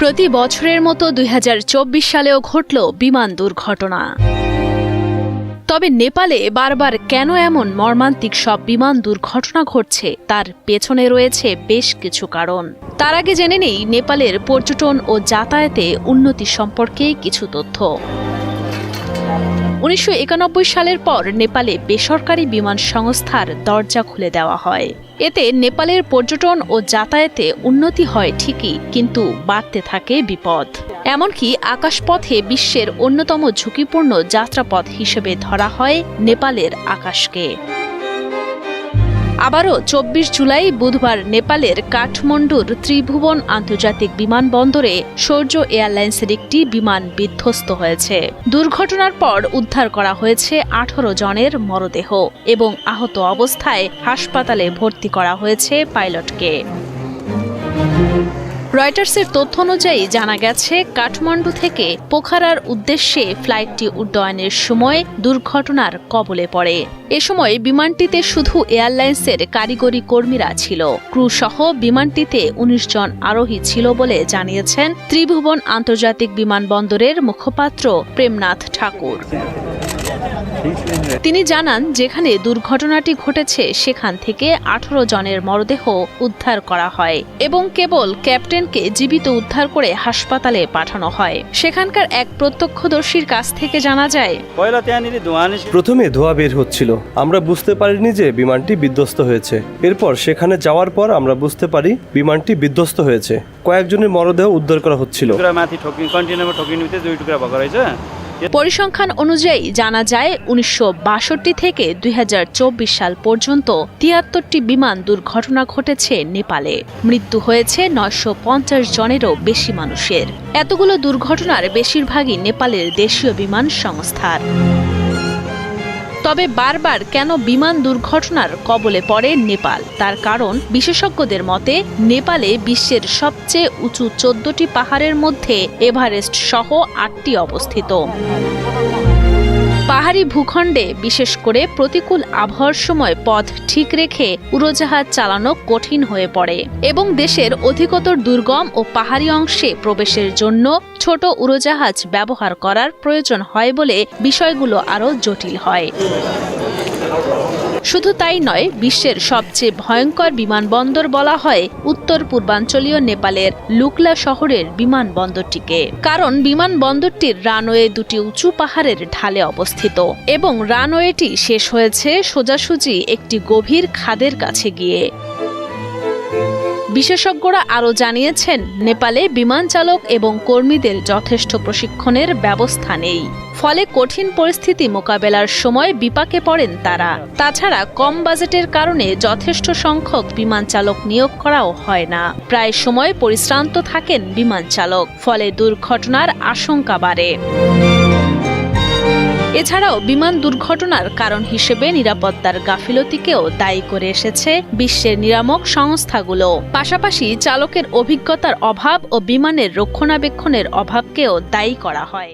প্রতি বছরের মতো ২০২৪ সালেও ঘটল বিমান দুর্ঘটনা। তবে নেপালে বারবার কেন এমন মর্মান্তিক সব বিমান দুর্ঘটনা ঘটছে তার পেছনে রয়েছে বেশ কিছু কারণ। তার আগে জেনে নেই নেপালের পর্যটন ও যাতায়াতে উন্নতি সম্পর্কে কিছু তথ্য। ১৯৯১ সালের পর নেপালে বেসরকারি বিমান সংস্থার দরজা খুলে দেওয়া হয়। এতে নেপালের পর্যটন ও যাতায়াতে উন্নতি হয় ঠিকই, কিন্তু বাড়তে থাকে বিপদ। এমনকি আকাশপথে বিশ্বের অন্যতম ঝুঁকিপূর্ণ যাত্রাপথ হিসেবে ধরা হয় নেপালের আকাশকে। আবারও ২৪ জুলাই বুধবার নেপালের কাঠমান্ডুর ত্রিভুবন আন্তর্জাতিক বিমানবন্দরে সূর্য এয়ারলাইন্সের একটি বিমান বিধ্বস্ত হয়েছে। দুর্ঘটনার পর উদ্ধার করা হয়েছে ১৮ জনের মরদেহ এবং আহত অবস্থায় হাসপাতালে ভর্তি করা হয়েছে পাইলটকে। রয়টার্সের তথ্য অনুযায়ী জানা গেছে, কাঠমান্ডু থেকে পোখারার উদ্দেশ্যে ফ্লাইটটি উড্ডয়নের সময় দুর্ঘটনার কবলে পড়ে। এ সময় বিমানটিতে শুধু এয়ারলাইন্সের কারিগরি কর্মীরা ছিল। ক্রু সহ বিমানটিতে ১৯ জন আরোহী ছিল বলে জানিয়েছেন ত্রিভুবন আন্তর্জাতিক বিমানবন্দরের মুখপাত্র প্রেমনাথ ঠাকুর। তিনি জানান, যেখানে দুর্ঘটনাটি ঘটেছে সেখান থেকে ১৮ জনের মরদেহ উদ্ধার করা হয় এবং কেবল ক্যাপ্টেনকে জীবিত উদ্ধার করে হাসপাতালে পাঠানো হয়। সেখানকার এক প্রত্যক্ষদর্শীর কাছ থেকে জানা যায়, প্রথমে ধোঁয়া বের হচ্ছিল, আমরা বুঝতে পারিনি যে বিমানটি বিধ্বস্ত হয়েছে। এরপর সেখানে যাওয়ার পর আমরা বুঝতে পারি বিমানটি বিধ্বস্ত হয়েছে। কয়েকজনের মরদেহ উদ্ধার করা হচ্ছিল। পরিসংখ্যান অনুযায়ী জানা যায়, ১৯৬২ থেকে ২০২৪ সাল পর্যন্ত ৭৩টি বিমান দুর্ঘটনা ঘটেছে নেপালে। মৃত্যু হয়েছে ৯৫০ জনেরও বেশি মানুষের। এতগুলো দুর্ঘটনার বেশিরভাগই নেপালের দেশীয় বিমান সংস্থার। তবে বারবার কেন বিমান দুর্ঘটনার কবলে পড়ে নেপাল, তার কারণ বিশেষজ্ঞদের মতে নেপালে বিশ্বের সবচেয়ে উঁচু ১৪টি পাহাড়ের মধ্যে এভারেস্ট সহ ৮টি অবস্থিত। পাহাড়ি ভূখণ্ডে বিশেষ করে প্রতিকূল আবহাওয়ার সময় পথ ঠিক রেখে উড়োজাহাজ চালানো কঠিন হয়ে পড়ে এবং দেশের অধিকতর দুর্গম ও পাহাড়ি অংশে প্রবেশের জন্য ছোট উড়োজাহাজ ব্যবহার করার প্রয়োজন হয় বলে বিষয়গুলো আরও জটিল হয়। শুধু তাই নয়, বিশ্বের সবচেয়ে ভয়ঙ্কর বিমানবন্দর বলা হয় উত্তর পূর্বাঞ্চলীয় নেপালের লুকলা শহরের বিমানবন্দরটিকে, কারণ বিমানবন্দরটির রানওয়ে দুটি উঁচু পাহাড়ের ঢালে অবস্থিত এবং রানওয়েটি শেষ হয়েছে সোজাসুজি একটি গভীর খাদের কাছে গিয়ে। বিশেষজ্ঞরা আরও জানিয়েছেন, নেপালে বিমান চালক এবং কর্মীদের যথেষ্ট প্রশিক্ষণের ব্যবস্থা নেই, ফলে কঠিন পরিস্থিতি মোকাবেলার সময় বিপাকে পড়েন তারা। তাছাড়া কম বাজেটের কারণে যথেষ্ট সংখ্যক বিমান চালক নিয়োগ করাও হয় না। প্রায় সময় পরিশ্রান্ত থাকেন বিমান চালক, ফলে দুর্ঘটনার আশঙ্কা বাড়ে। এছাড়াও বিমান দুর্ঘটনার কারণ হিসেবে নিরাপত্তার গাফিলতিকেও দায়ী করে এসেছে বিশ্বের নিয়ামক সংস্থাগুলো। পাশাপাশি চালকের অভিজ্ঞতার অভাব ও বিমানের রক্ষণাবেক্ষণের অভাবকেও দায়ী করা হয়।